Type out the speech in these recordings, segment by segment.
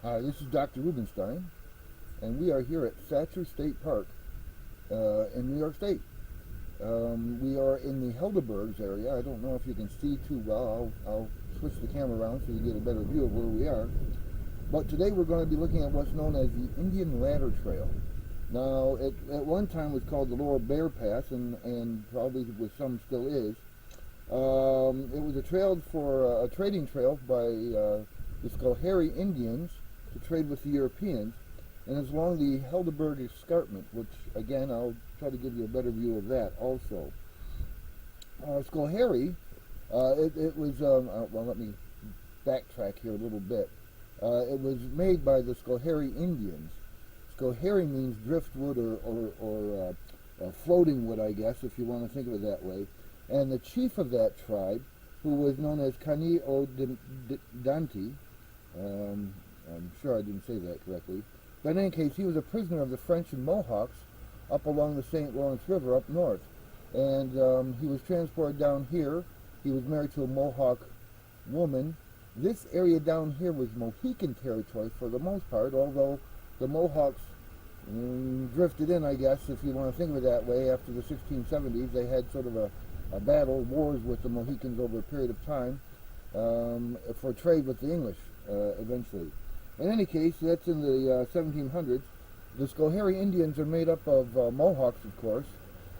Hi, this is Dr. Rubenstein, and we are here at Thatcher State Park in New York State. We are in the Helderbergs area. I don't know if you can see too well. I'll switch the camera around so you get a better view of where we are. But today we're going to be looking at what's known as the Indian Ladder Trail. Now, it at one time was called the Lower Bear Path, and probably with some still is. It was a trail for a trading trail by the Schoharie Indians to trade with the Europeans, and it's along the Helderberg Escarpment, which again I'll try to give you a better view of that also. Schoharie, it was well, let me backtrack here a little bit. It was made by the Schoharie Indians. Schoharie means driftwood or floating wood, I guess, if you want to think of it that way. And the chief of that tribe, who was known as Ka-righ-on-don-tee, I'm sure I didn't say that correctly, but in any case, he was a prisoner of the French and Mohawks up along the St. Lawrence River up north. And he was transported down here. He was married to a Mohawk woman. This area down here was Mohican territory for the most part, although the Mohawks drifted in, I guess, if you want to think of it that way. After the 1670s, they had sort of a battle, wars with the Mohicans over a period of time for trade with the English eventually. In any case, that's in the 1700s. The Schoharie Indians are made up of Mohawks, of course,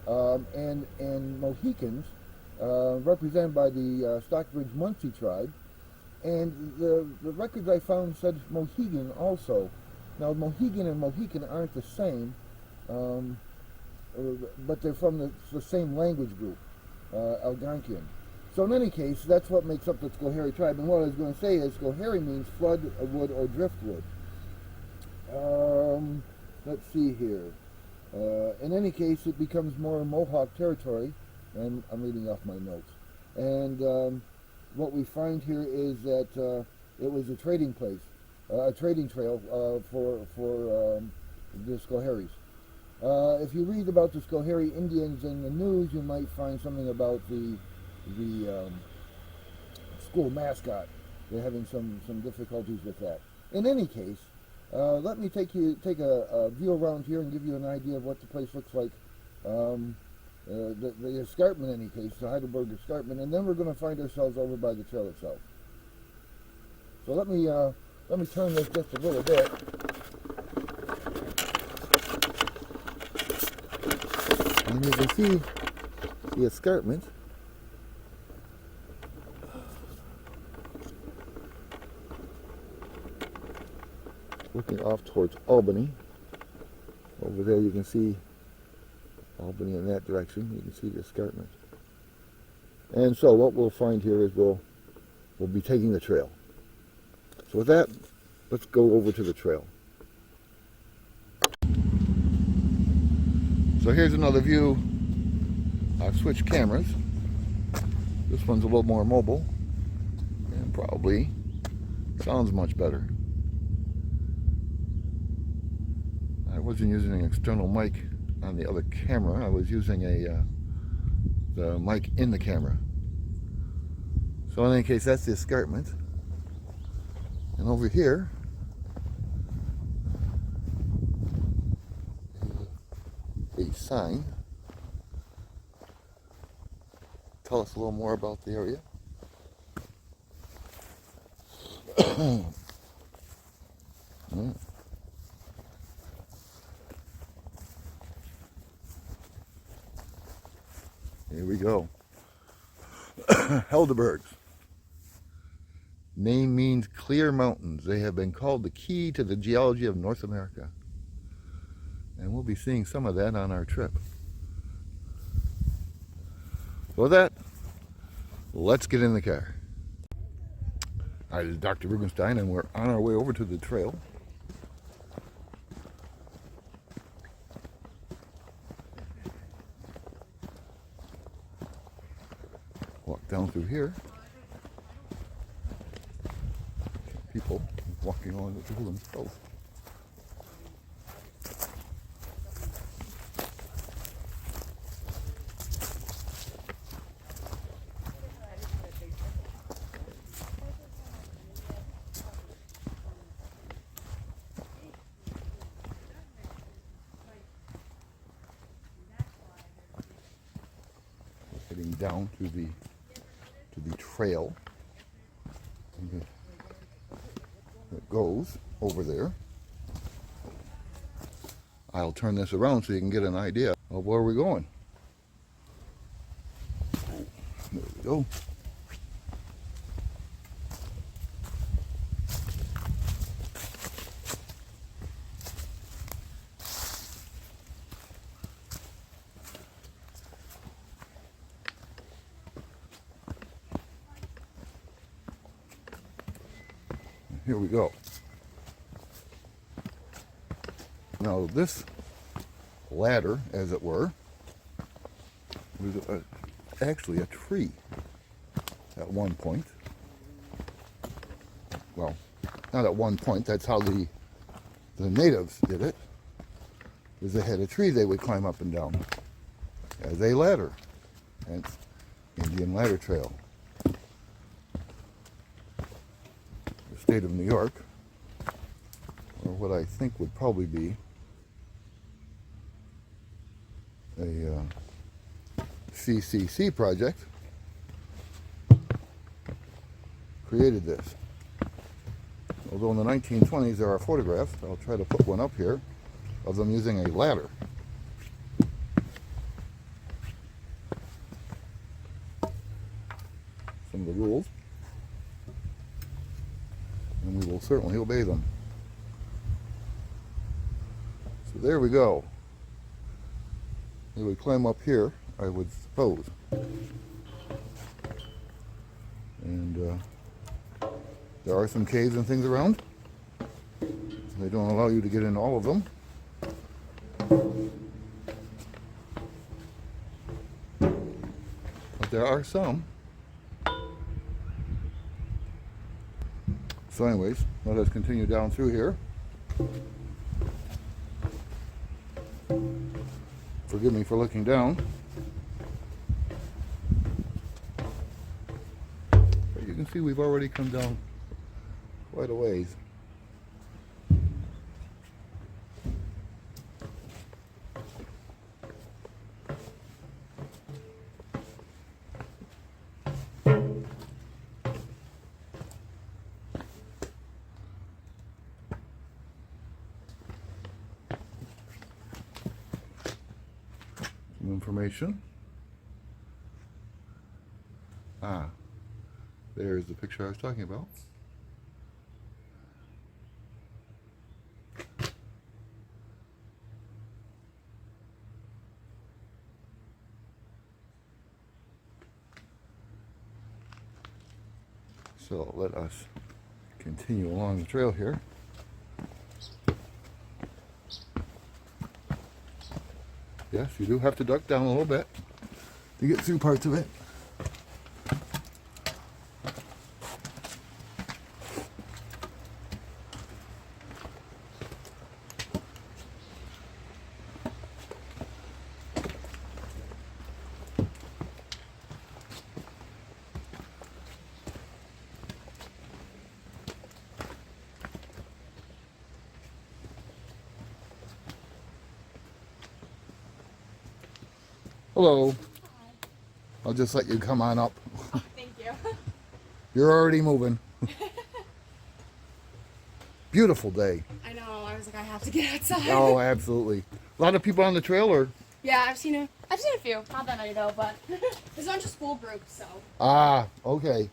and Mohicans, represented by the Stockbridge-Munsee tribe. And the records I found said Mohegan also. Now, Mohegan and Mohican aren't the same, but they're from the same language group, Algonquian. So in any case, that's what makes up the Schoharie tribe. And what I was going to say is Schoharie means flood wood or driftwood. Let's see here. In any case, it becomes more Mohawk territory, and I'm reading off my notes. And what we find here is that it was a trading place, a trading trail for the Schoharies. If you read about the Schoharie Indians in the news, you might find something about the school mascot. They're having some difficulties with that. In any case, let me take a view around here and give you an idea of what the place looks like. The escarpment, in any case, the Helderberg Escarpment, and then we're going to find ourselves over by the trail itself. So let me turn this just a little bit. And you can see the escarpment. Looking off towards Albany. Over there you can see Albany in that direction. You can see the escarpment. And so what we'll find here is we'll be taking the trail. So with that, let's go over to the trail. So here's another view. I've switched cameras. This one's a little more mobile and probably sounds much better. I wasn't using an external mic on the other camera. I was using the mic in the camera. So in any case, that's the escarpment. And over here, a sign. Tell us a little more about the area. Here we go. Helderbergs. Name means clear mountains. They have been called the key to the geology of North America. And we'll be seeing some of that on our trip. So with that, let's get in the car. Hi, this is Dr. Rubenstein, and we're on our way over to the trail. Walk down through here. People walking along the trail themselves. heading down to the trail that goes over there. I'll turn this around so you can get an idea of where we're going. There we go. Here we go. Now this ladder, as it were, was actually a tree at one point. Well, not at one point, that's how the natives did it. Is they had a tree they would climb up and down as a ladder, hence Indian Ladder Trail. The state of New York, or what I think would probably be a CCC project, created this. Although in the 1920s there are photographs, I'll try to put one up here, of them using a ladder. Some of the rules, and we will certainly obey them. So there we go. They would climb up here, I would suppose. And there are some caves and things around. They don't allow you to get in all of them. But there are some. So anyways, let us continue down through here. Forgive me for looking down. But you can see we've already come down quite a ways. Information. There's the picture I was talking about. So let us continue along the trail here. Yes, you do have to duck down a little bit to get through parts of it. Hello. Hi. I'll just let you come on up. Oh, thank you. You're already moving. Beautiful day. I know. I was like, I have to get outside. Oh, absolutely. A lot of people on the trail, or? Yeah, I've seen a few. Not that many though, but there's a bunch of school groups, so. Ah, okay.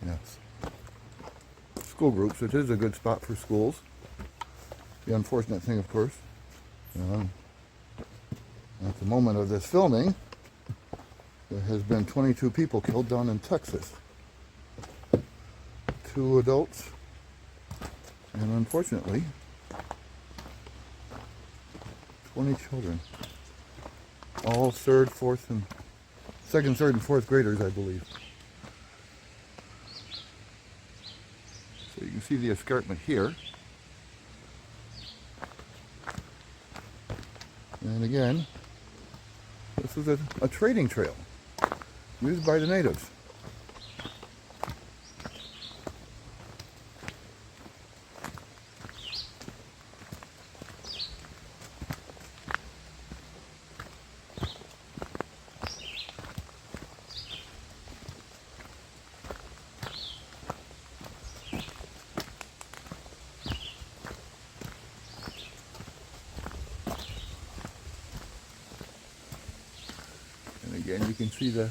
Yes. School groups, it is a good spot for schools. The unfortunate thing, of course, at the moment of this filming, there has been 22 people killed down in Texas. 2 adults, and unfortunately, 20 children. All second, third, and fourth graders, I believe. So you can see the escarpment here. And again, this is a trading trail used by the natives. Again, you can see just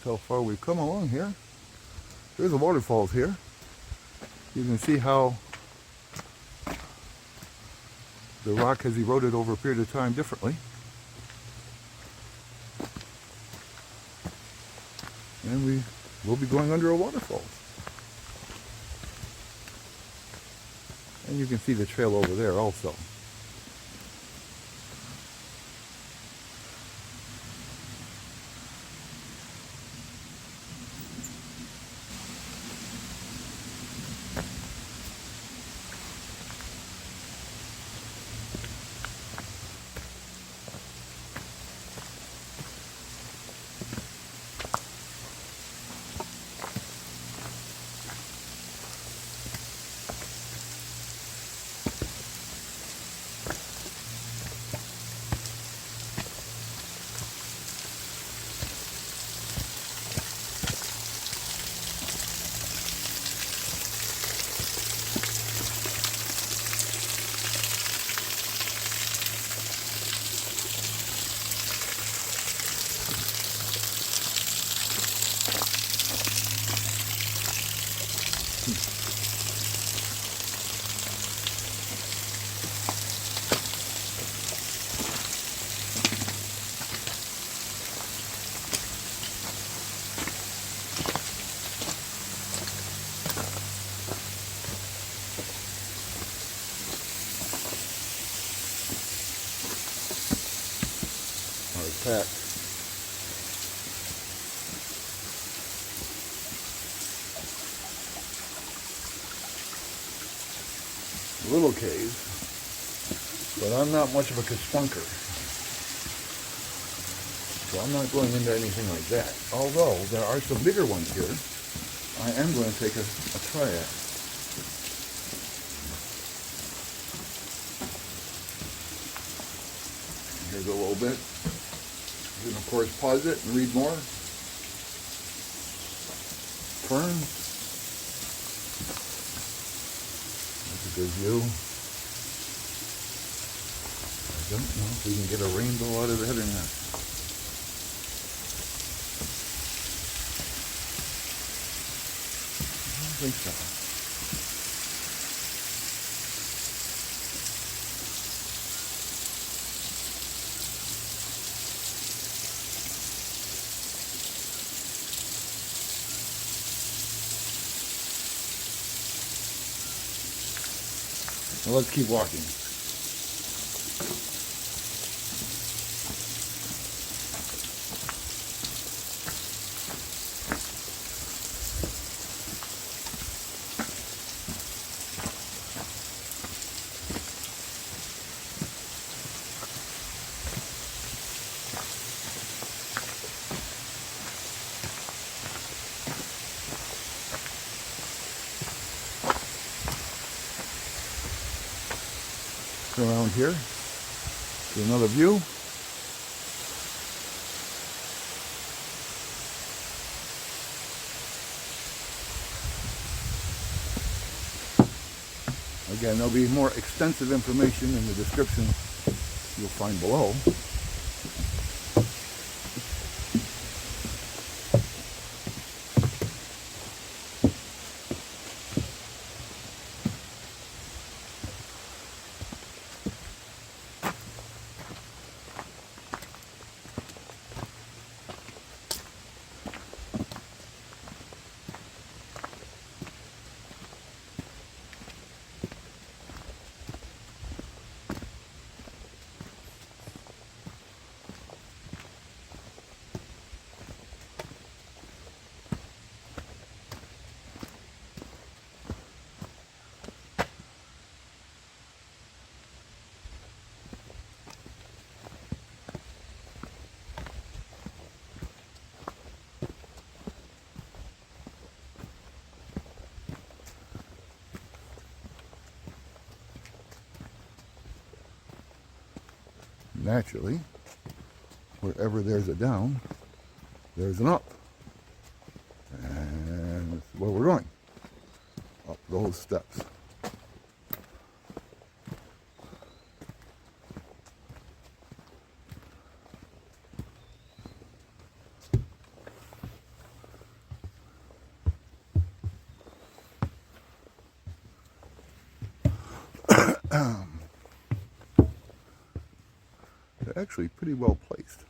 how far we've come along here. There's the waterfalls here. You can see how the rock has eroded over a period of time differently. And we will be going under a waterfall. And you can see the trail over there also. Pack. Little cave, but I'm not much of a spelunker, so I'm not going into anything like that. Although there are some bigger ones here, I am going to take a try at. Here's a little bit. You can, of course, pause it and read more. Ferns. That's a good view. I don't know if we can get a rainbow out of that or not. I don't think so. Well, let's keep walking. Around here, get another view. Again, there'll be more extensive information in the description you'll find below. naturally, wherever there's a down, there's an up. And that's where we're going. Up those steps. They're actually pretty well placed.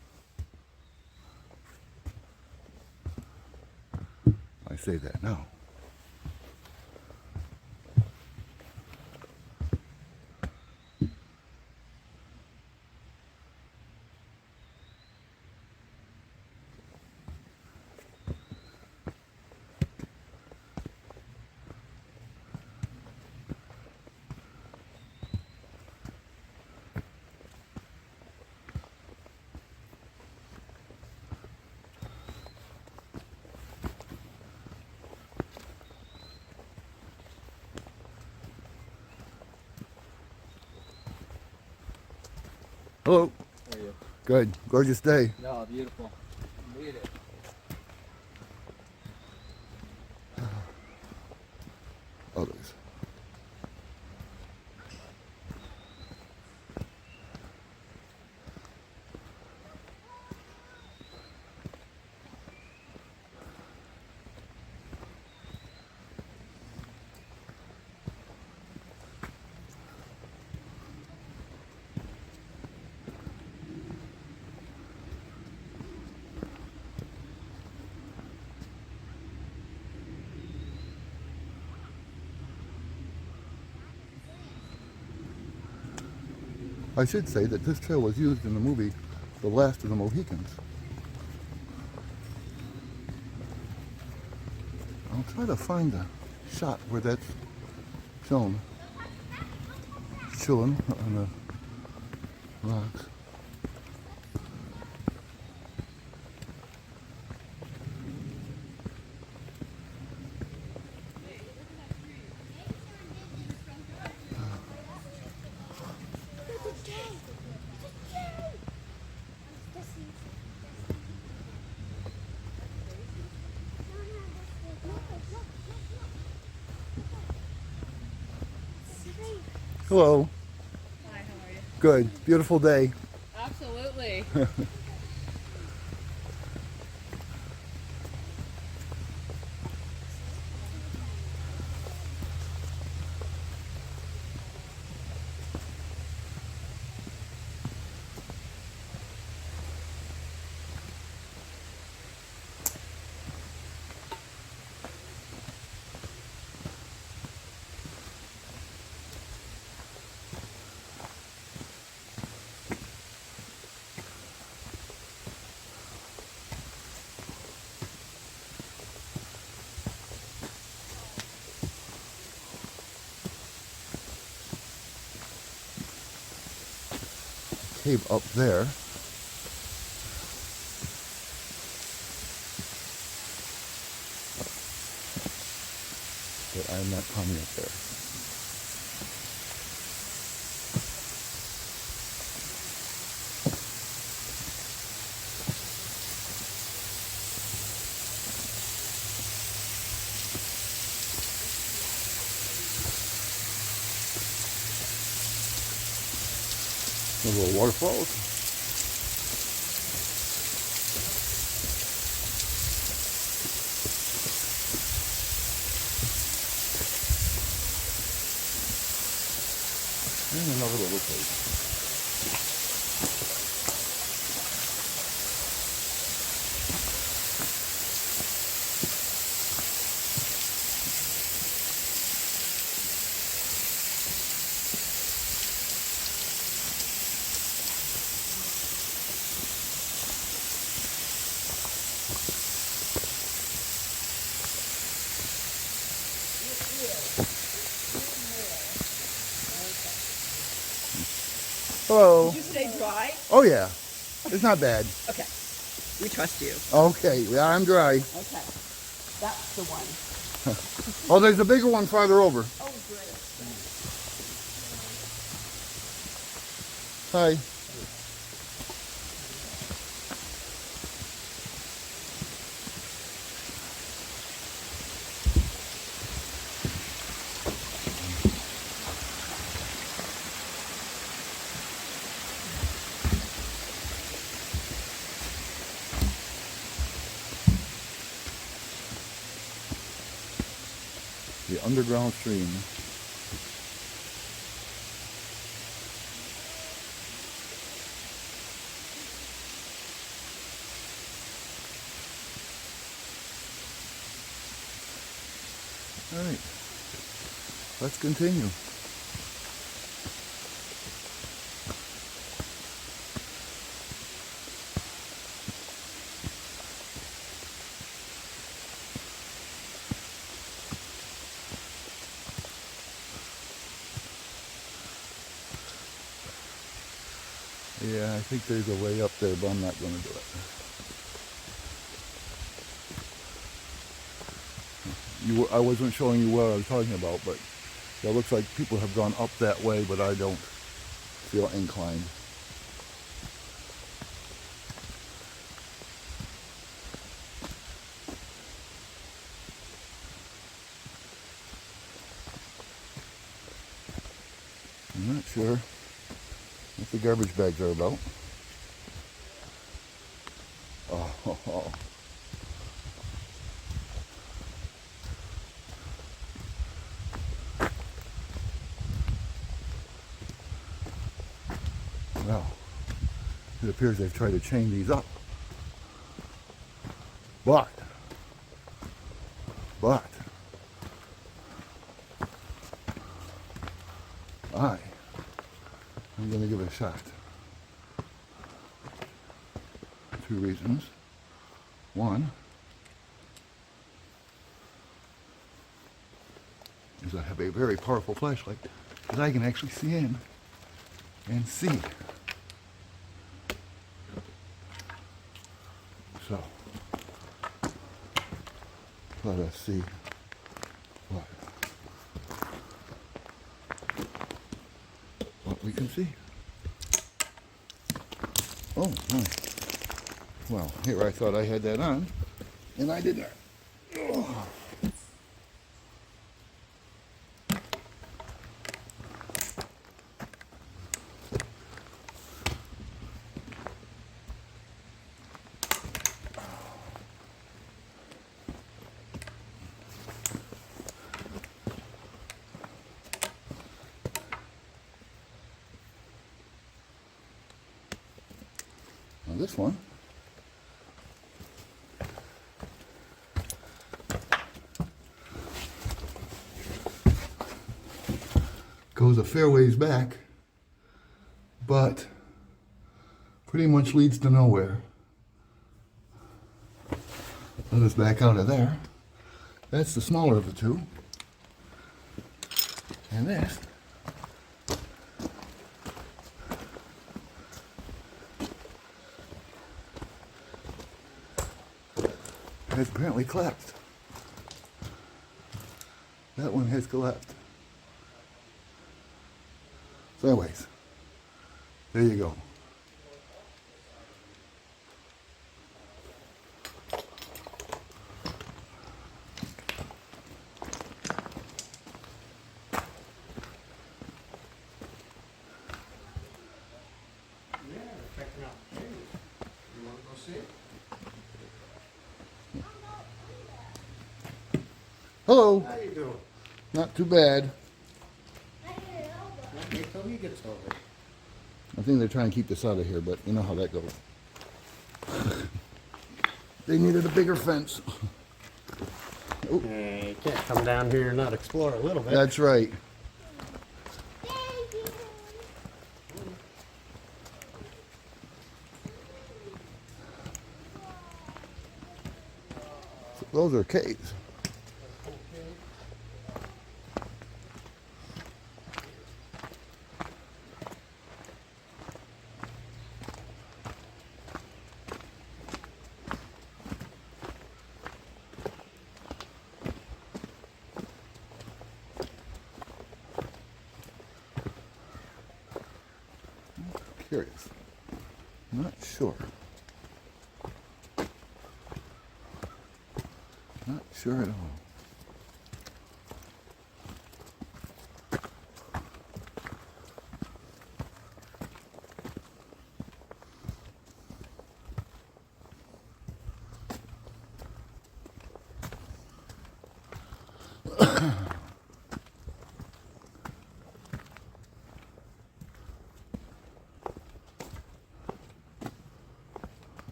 I say that now. Hello. How are you? Good. Gorgeous day. No, beautiful. Made it. Others. I should say that this trail was used in the movie The Last of the Mohicans. I'll try to find a shot where that's shown. Chilling on the rocks. Hello. Hi, how are you? Good. Beautiful day. Absolutely. Cave up there. But I'm not coming up there. A little waterfalls. And another little place. Hello. Did you stay dry? Oh yeah, it's not bad. Okay. We trust you. Okay, yeah, I'm dry. Okay. That's the one. Oh, there's a bigger one farther over. Oh, great. Hi. underground stream. All right, let's continue. Yeah, I think there's a way up there, but I'm not going to do it. I wasn't showing you what I was talking about, but it looks like people have gone up that way, but I don't feel inclined. I'm not sure what the garbage bags are about. Oh. Well, it appears they've tried to chain these up. But I'm going to give it a shot. 2 reasons. One is I have a very powerful flashlight that I can actually see in and see. So, let us see what we can see. Oh, nice. Well, here I thought I had that on, and I did not. Oh. Now this one goes a fair ways back, but pretty much leads to nowhere. Let us back out of there. That's the smaller of the two. And this has apparently collapsed. That one has collapsed. So anyways, there you go. Hello. How you doing? Not too bad. Wait till he gets over. I think they're trying to keep this out of here, but you know how that goes. They needed a bigger fence. Oh, You can't come down here and not explore a little bit. that's right. So those are caves. Curious. Not sure. Not sure at all.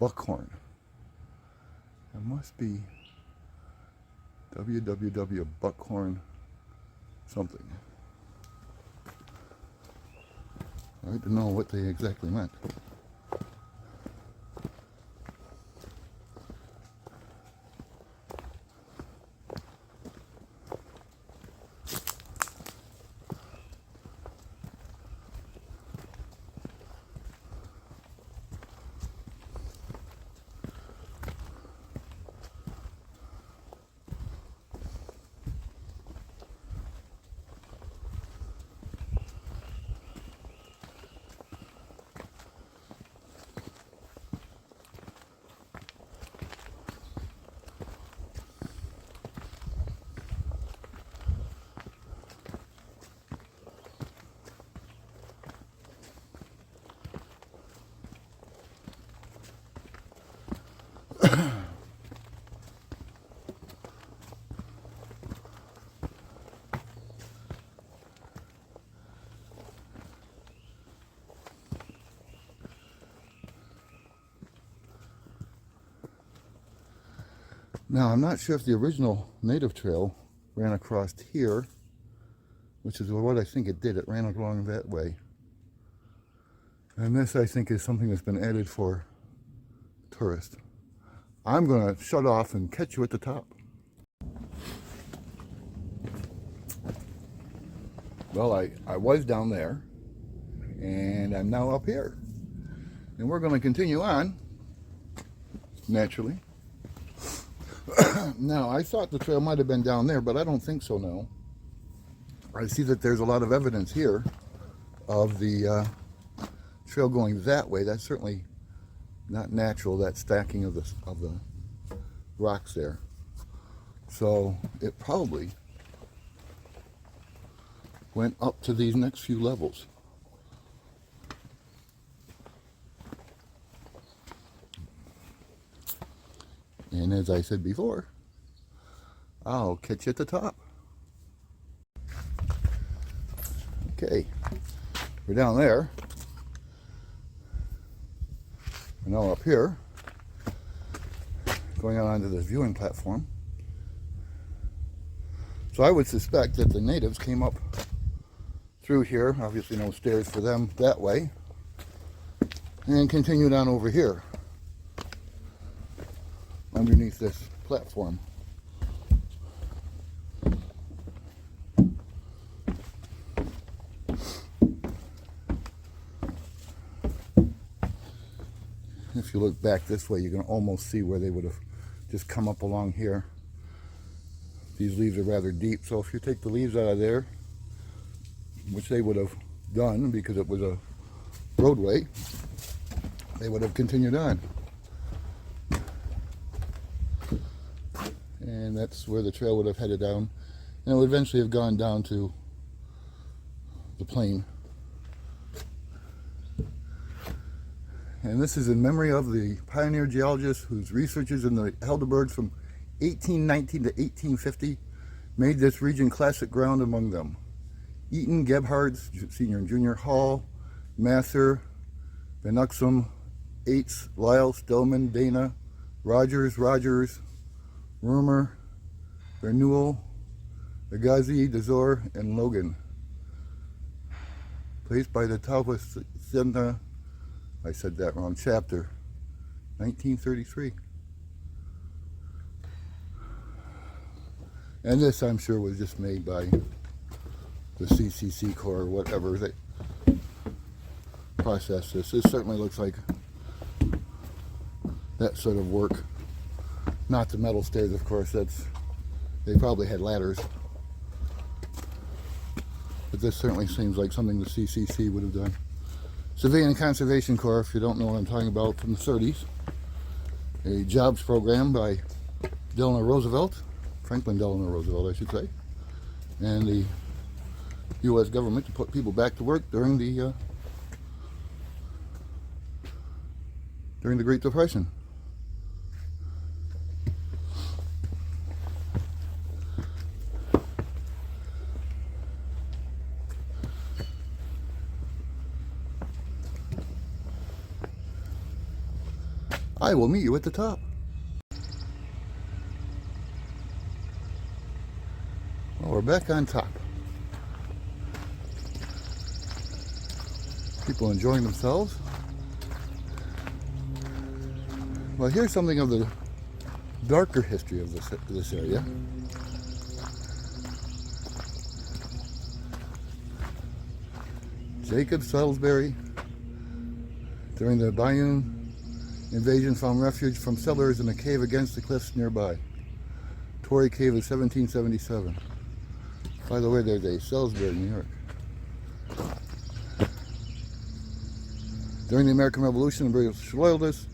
buckhorn. It must be www buckhorn something. I don't know what they exactly meant. Now, I'm not sure if the original native trail ran across here, which is what I think it did. It ran along that way. And this, I think, is something that's been added for tourists. I'm going to shut off and catch you at the top. Well, I was down there, and I'm now up here. And we're going to continue on, naturally. Now, I thought the trail might have been down there, but I don't think so now. I see that there's a lot of evidence here of the trail going that way. That's certainly not natural, that stacking of the rocks there. So it probably went up to these next few levels. And as I said before, I'll catch you at the top. Okay, we're down there. We're now up here, going out onto this viewing platform. So I would suspect that the natives came up through here, obviously no stairs for them that way, and continued on over here underneath this platform. If you look back this way, you can almost see where they would have just come up along here. These leaves are rather deep, so if you take the leaves out of there, which they would have done because it was a roadway, they would have continued on. And that's where the trail would have headed down, and it would eventually have gone down to the plain. And this is in memory of the pioneer geologist whose researches in the Helderbergs from 1819 to 1850 made this region classic ground among them. Eaton, Gebhards, senior and junior, Hall, Mather, Van Uxum, Aites, Lyle, Stillman, Dana, Rogers, Rumer, Bernewell, Agassiz, Dezor, and Logan. Placed by the Tawas, I said that wrong, chapter, 1933. And this, I'm sure, was just made by the CCC Corps or whatever that processed this. This certainly looks like that sort of work. Not the metal stairs, of course. They probably had ladders. But this certainly seems like something the CCC would have done. Civilian Conservation Corps, if you don't know what I'm talking about, from the 30s. A jobs program by Delano Roosevelt, Franklin Delano Roosevelt, I should say, and the U.S. government to put people back to work during the Great Depression. I will meet you at the top. Well, we're back on top. People enjoying themselves. Well, here's something of the darker history of this area. Jacob Salisbury, during the Bayou invasion, found refuge from settlers in a cave against the cliffs nearby. Tory Cave of 1777. By the way, there's a Salisbury, New York. During the American Revolution, the British loyalists,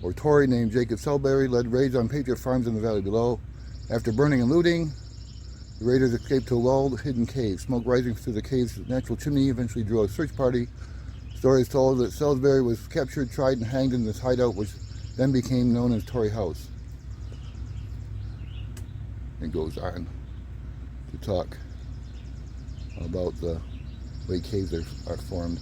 or Tory, named Jacob Salisbury, led raids on patriot farms in the valley below. After burning and looting, the raiders escaped to a walled, hidden cave. Smoke rising through the cave's natural chimney eventually drew a search party. Stories told that Salisbury was captured, tried, and hanged in this hideout, which then became known as Tory House. It goes on to talk about the way caves are formed.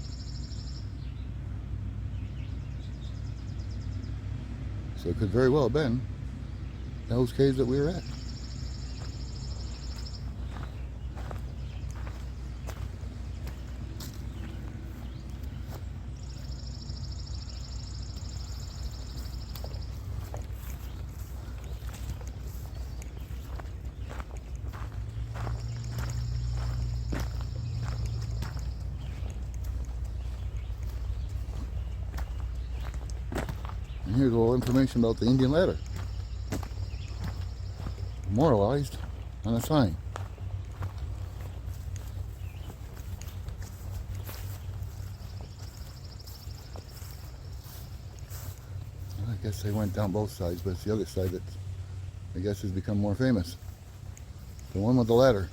So it could very well have been those caves that we were at. And here's a little information about the Indian ladder. Memorialized on a sign. Well, I guess they went down both sides, but it's the other side that I guess has become more famous. The one with the ladder.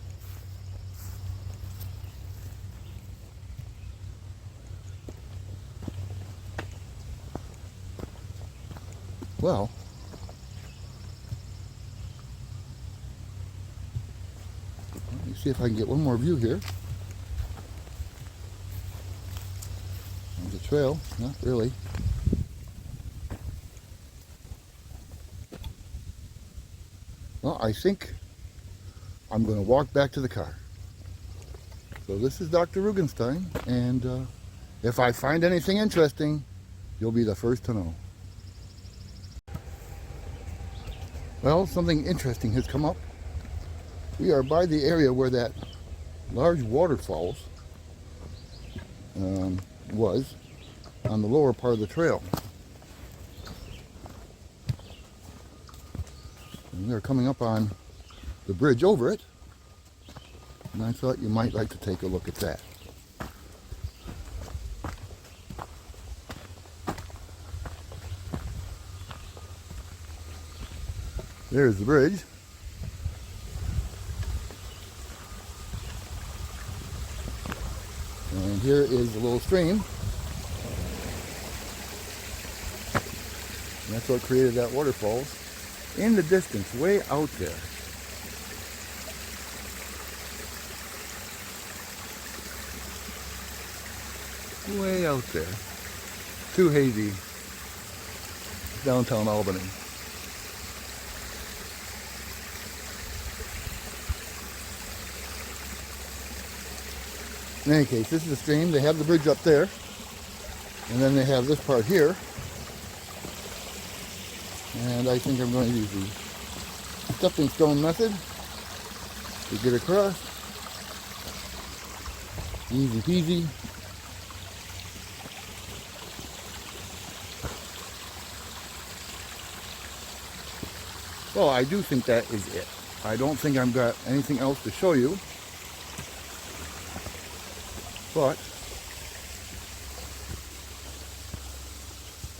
Well, let me see if I can get one more view here. On the trail, not really. Well, I think I'm going to walk back to the car. So this is Dr. Rugenstein, and if I find anything interesting, you'll be the first to know. Well, something interesting has come up. We are by the area where that large waterfalls was on the lower part of the trail. And they're coming up on the bridge over it, and I thought you might like to take a look at that. There's the bridge. And here is a little stream. And that's what created that waterfalls. In the distance, way out there. Way out there. Too hazy. Downtown Albany. In any case, this is the stream. They have the bridge up there. And then they have this part here. And I think I'm going to use the stepping stone method to get across. Easy peasy. Well, I do think that is it. I don't think I've got anything else to show you. But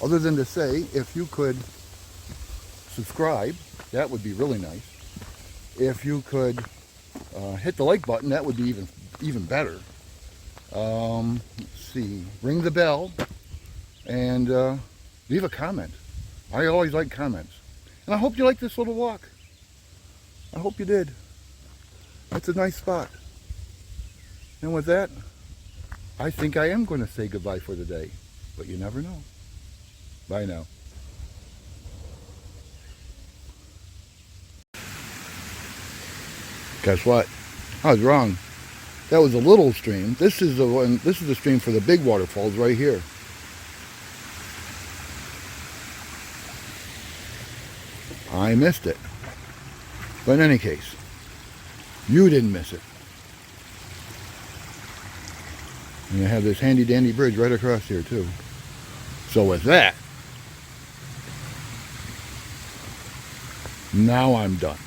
other than to say, if you could subscribe, that would be really nice. If you could hit the like button, that would be even better. Let's see, ring the bell and leave a comment. I always like comments. And I hope you liked this little walk. I hope you did. It's a nice spot. And with that, I think I am going to say goodbye for the day, but you never know. Bye now. Guess what? I was wrong. That was a little stream. This is the one. This is the stream for the big waterfalls right here. I missed it. But in any case, you didn't miss it. And I have this handy dandy bridge right across here too. So with that, now I'm done.